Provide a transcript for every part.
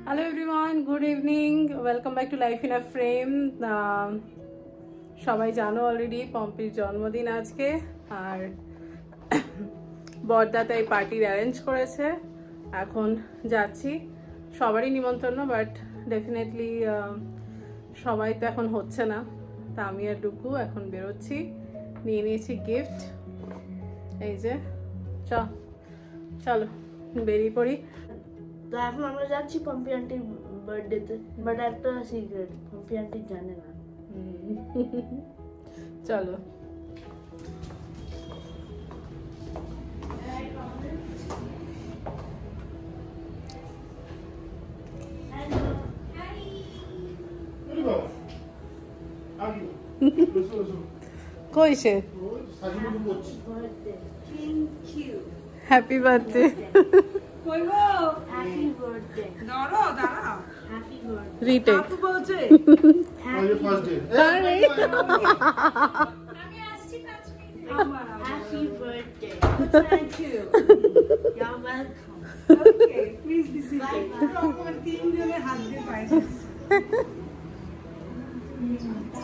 Hello everyone, good evening. Welcome back to Life in a Frame. সবাই জানো already পম্পির জন্মদিন আজকে আর বড়দা তাই পার্টির অ্যারেঞ্জ করেছে। এখন যাচ্ছি, সবারই নিমন্ত্রণ বাট ডেফিনেটলি সবাই তো এখন হচ্ছে না, তা আমি আর ডুকু এখন বেরোচ্ছি। নিয়ে নিয়েছি গিফট, এই যে চলো বেরিয়ে পড়ি। তো এখন আমরা যাচ্ছি পম্পি আন্টির বার্থডেতে, বাট একটা সিক্রেট পম্পি আন্টি জানে না। চলো কই সে? Happy birthday. রিটেক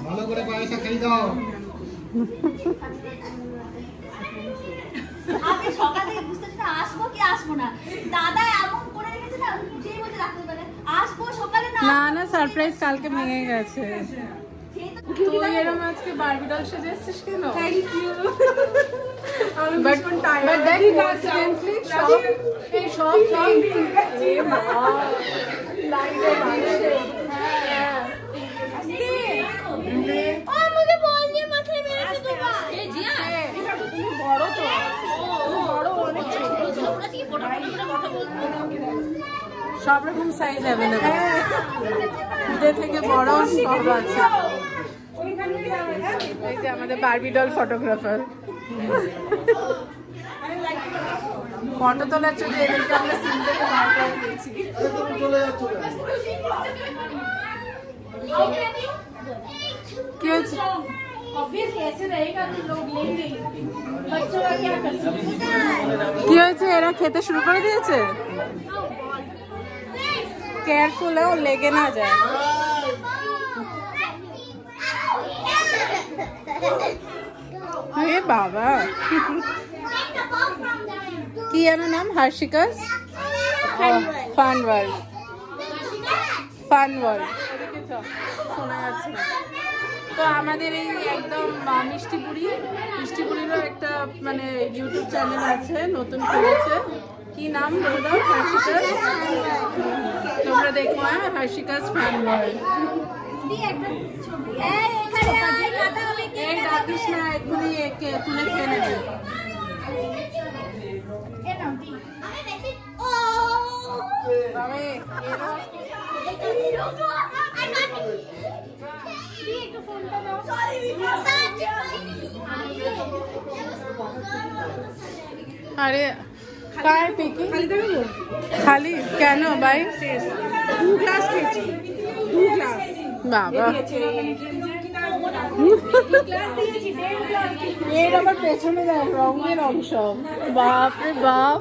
ভালো করে পয়সা খেয়ে দাও। আমি সকাল থেকে বুঝতেছি না আসবো কি আসবো না। দাদা এমন করে রেখেছে না, যেই বলতে রাখতে পারে আসবো সকালে না না সারপ্রাইজ কালকে ভেঙে গেছে। তুই এরকম আজকে বারবি ডল সেজে এসেছিস কেন? Thank you. But that coincidentally সব এ বাবা লাইটে বাজছে। ও আমাকে বল দিয়ে মাথায় মেরেছে বাবা। এই জিয়া তুমি বড় তো, বড় অনেক ছোট ওরা কি ফটো করে কথা বলতো। সব রকম সাইজ অ্যাভেলেবল, ছোট থেকে বড় সব আছে। এই যে আমাদের বারবি ডল ফটোগ্রাফার, ফটো তোলার জন্য এদেরকে আমরা সিন থেকে বার করে দিয়েছি। কি হয়েছে? কি হয়েছে? এরা খেতে শুরু করে দিয়েছে। কেয়ারফুল ও লেগে না যায়। বাবা কি এর নাম? হার্শিকাস ফান ওয়ার্ল্ড। শোনা যাচ্ছে না তো। আমাদের এই একদম মিষ্টিপুরিরও একটা মানে ইউটিউব চ্যানেল আছে, নতুন খুলেছে। কি নাম বলতো? হার্শিকাস। তোমরা দেখো, হ্যাঁ, হার্শিকাস ফান ওয়ার্ল্ড। ডাকিস না, এক্ষুনি তুলে খেয়ে নেবে। আরে খালি কেন ভাই? 2 গ্লাস খেয়েছি, 2 গ্লাস। বাবা এর আবার পেছনে দেখ রঙের অংশ। বাপ রে বাপ।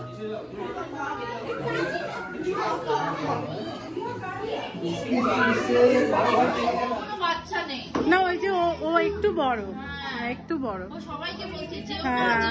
না ওই যে ও একটু বড়, একটু বড়। হ্যাঁ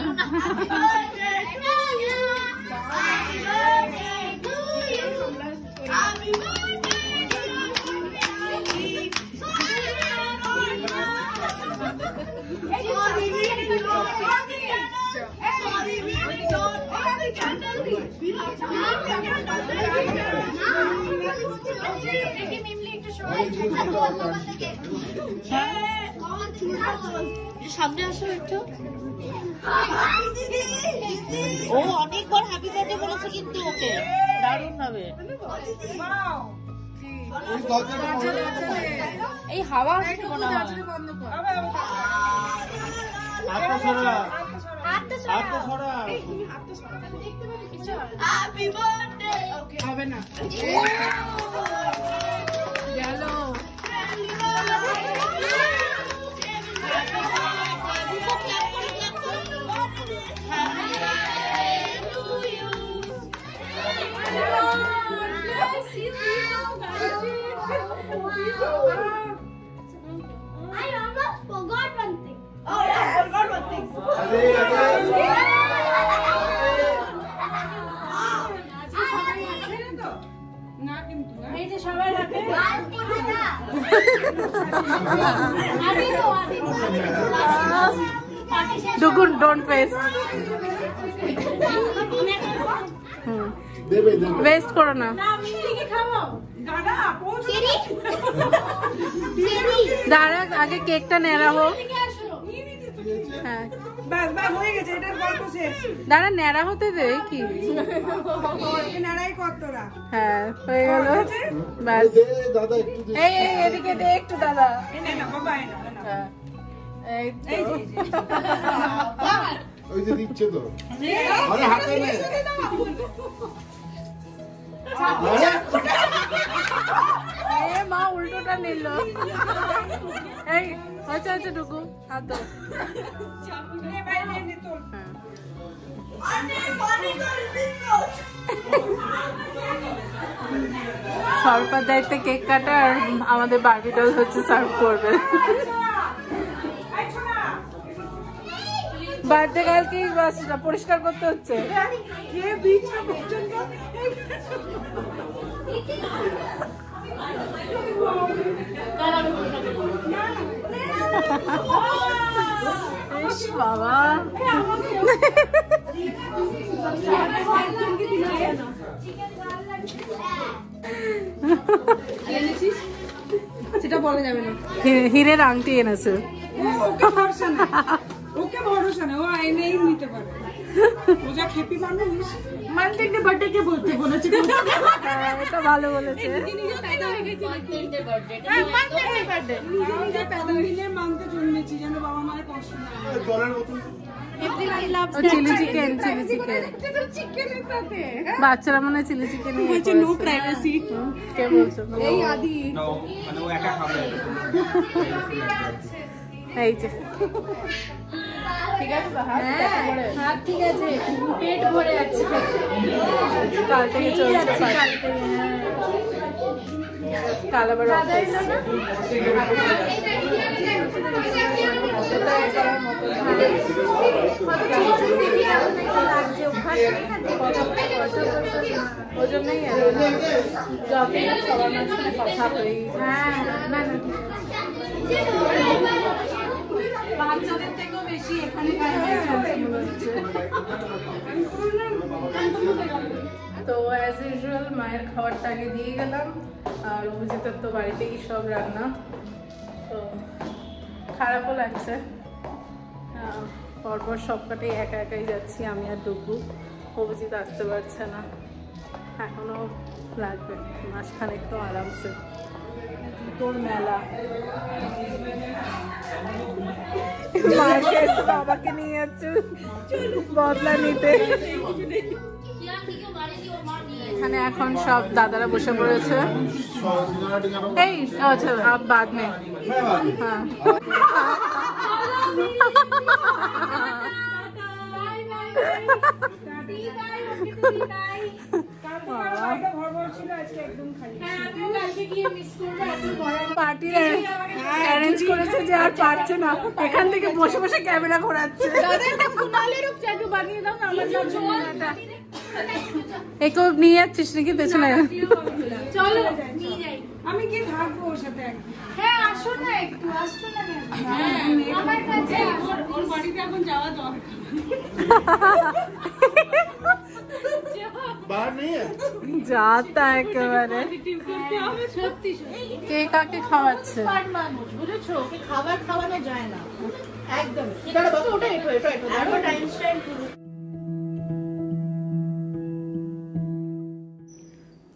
সামনে আসো একটু। ও অনেকবার হ্যাপি বার্থডে বলেছে কিন্তু ওকে দারুণ ভাবে। এই হাওয়া আসছে মনে হয়। হবে না গেল। Bless you. ডুগুন ডোন্ট ওয়েস্ট, ওয়েস্ট করো না। দাঁড়া আগে কেকটা নেড়া হোক। হ্যাঁ দাঁড়া নেড়া হতে দে কি। হ্যাঁ হয়ে গেল ব্যাস। এই এদিকে দে একটু দাদা। ওই যে দিচ্ছে তো, আরে হাতে নে। মা উল্টোটা নিল। এই আচ্ছা আচ্ছা ঢুকু হাত দাও। সরকার দায়িত্বে কেক কাটা আর আমাদের বারবি ডল হচ্ছে সার্ভ করবে। বার্থডে কালকে পরিষ্কার করতে হচ্ছে। বাবা সেটা বলা যাবে না। হিরের আংটি এনেছে। ওকে ভরসা না, ও এনেই নিতে পারে। ও যা খেপি মানুষ। মানতেকে বার্থডে কে বলতে বলেছে। এটা ভালো বলেছে। মানতে জন্মেছি যেন বাবা মায়ের কষ্ট না। চিলি চিকেন, চিলি চিকেন বাচ্চারা মনে হয় চিলি চিকেন বলছে। নো প্রাইভেসি কে বলছো? এই আদি মানে ও একা খাবে। এই যে ঠিক আছে তো হাত হাত ঠিক আছে, পেট ভরে যাচ্ছে। কাল থেকে চলছে, কাল আবার ওই জন্যই সবার মাঝখানে কথা হয়ে বাচ্চাদের থেকেও বেশি এখানে তো অ্যাজ ইউজুয়াল মায়ের খাবারটা আগে দিয়ে গেলাম। আর অভিজিতের তো বাড়িতেই সব রান্না, তো খারাপও লাগছে। পরপর সবকটাই একা একাই যাচ্ছি আমি আর ডুগু। অভিজিৎ আসতে পারছে না, এখনো লাগবে মাঝখানে একটু আরামসে। তোর মেলা বাবাকে নিয়ে যাচ্ছে বদলা নিতে। এখানে এখন সব দাদারা বসে পড়েছে। এই আচ্ছা আপ বাদ মে। হ্যাঁ পার্টির অ্যারেঞ্জ করেছে যে আর পারছে না, এখান থেকে বসে বসে ক্যামেরা ঘোরাচ্ছে। একেও নিয়ে যাচ্ছিস নাকি পেছনে? চলো আমি কি থাকবো ওর সাথে। হ্যাঁ আসো না একটু, আসছো না আমার কাছে। ওর বাড়িতে এখন যাওয়া দরকার। যাতা একেবারে কে কাকে খাওয়াচ্ছে বুঝেছো? খাবার খাওয়ানো যায় না একদম।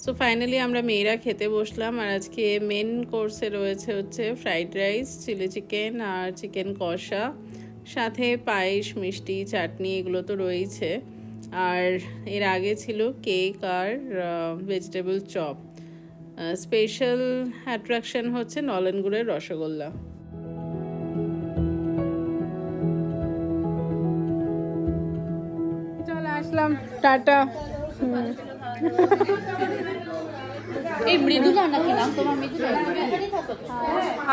সো ফাইনালি আমরা মেয়েরা খেতে বসলাম। আর আজকে মেন কোর্সে রয়েছে হচ্ছে ফ্রাইড রাইস, চিলি চিকেন আর চিকেন কষা, সাথে পায়েস, মিষ্টি, চাটনি, এগুলো তো রয়েছে। আর এর আগে ছিল কেক আর ভেজিটেবল চপ। স্পেশাল অ্যাট্রাকশন হচ্ছে নলেন গুড়ের রসগোল্লা। চলে আসলাম, টাটা। এই মৃদুলা নাকি নাম তোমার? মৃদুলা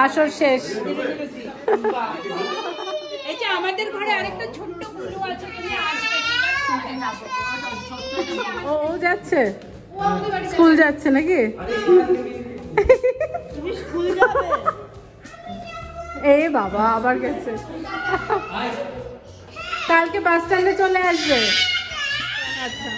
আসর শেষ। এই যে আমাদের ঘরে আরেকটা ছোট্ট গুলু আছে, ও যাচ্ছে স্কুল যাচ্ছে নাকি? তুমি স্কুল যাবে? এই বাবা আবার গেছে। কালকে বাস স্ট্যান্ডে চলে আসবে। আচ্ছা